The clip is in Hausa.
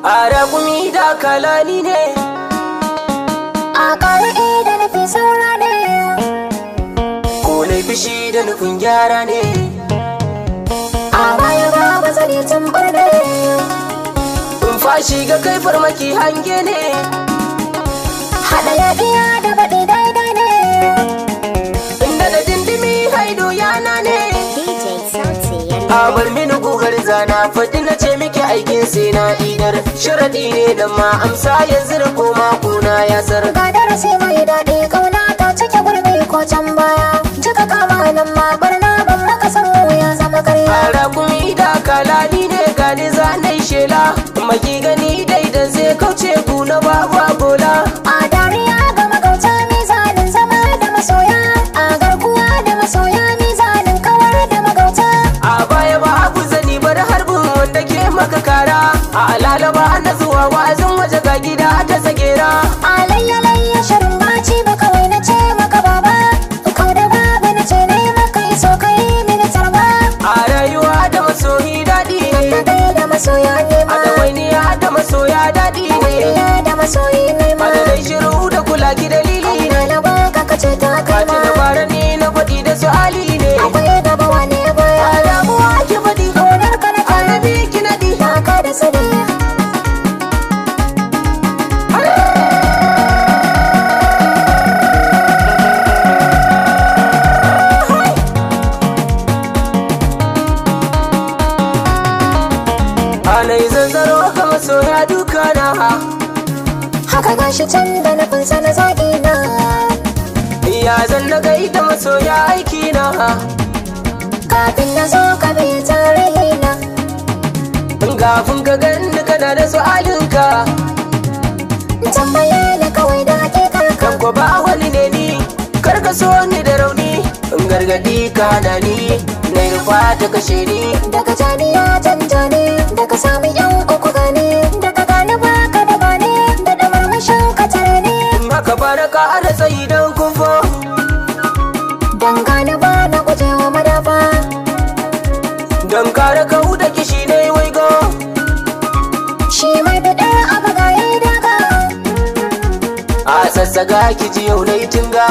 Aragumi da kalani ne, a ƙar'i da nufin saura ne, ko na fishi da nufin gyara ne. a baya ba bazari tumbar ne, In fashi ga kai farmaki hange ne, haɗa yaɗiya da baɗi daidai ne. inda da dindimi haido yana ne. DJ Sauti A bar mini gugar zana faɗi na ce miki aikin sai na idar. Sharaɗi ne da ma amsa yanzu da koma kuna ya sar. ga darasi mai daɗi, ƙauna ta cike gurbi ko can baya. Jika kama nan ma barna ban maka samu ya zama karya. Aragumi da kalani ne gani zanai shela. Maki gani daidan zai kauce ku na babu bola. A dariya ga magauta mizanin zama da masoya, a garkuwa da masoya mizanin kawar da magauta. A baya ba abu zani bar harbin wanda ke maka kara. A alalaba na zuwa wa'azin waje ga gida ta tsagera. Alayya shirin baci ba kawai na ce maka baba, kau da baba na ce ne maka iso kai mini tarba. A rayuwa da masoyi daɗi Da ne, kai da masoya ne a ma, dawainiya da masoya daɗi ne. waniya da masoyi ne ma. Madadai shiru da kula ki dalili ne. Na baka kace ta kai Baki ma, na bara ni na faɗi da su ali ne. akwai gaba wane baya. A damuwa ki faɗi, Kaunar ka na annabi ki naɗi. taka da sani. Alai zanzaro ga masoya duka na. Haka gashi can da nufinsa na zaƙi na, Ya zan na gaida masoya aiki na. kafin na zo ka bi tarihi na. Gafin ka ganni kana da su'alinka. Tambaye ni kawai da hakikar ka. Kan ko ba wani ne ni, kar ka so ni da rauni. In gargadi ka hana ni, na rufa ta kashe ni. Daga janiya janjani, daga sami yan uku gani, daga gani baka da bani, da da marmashin ka tare ni. In haka ba na ƙara tsayi don kumfo. Dan gani ba na gujewa madafa, Don kare kau da kishi na yi waigo. shi mai bidar abu ga yayi daga. A sassaga ki ji yau na yi tunga.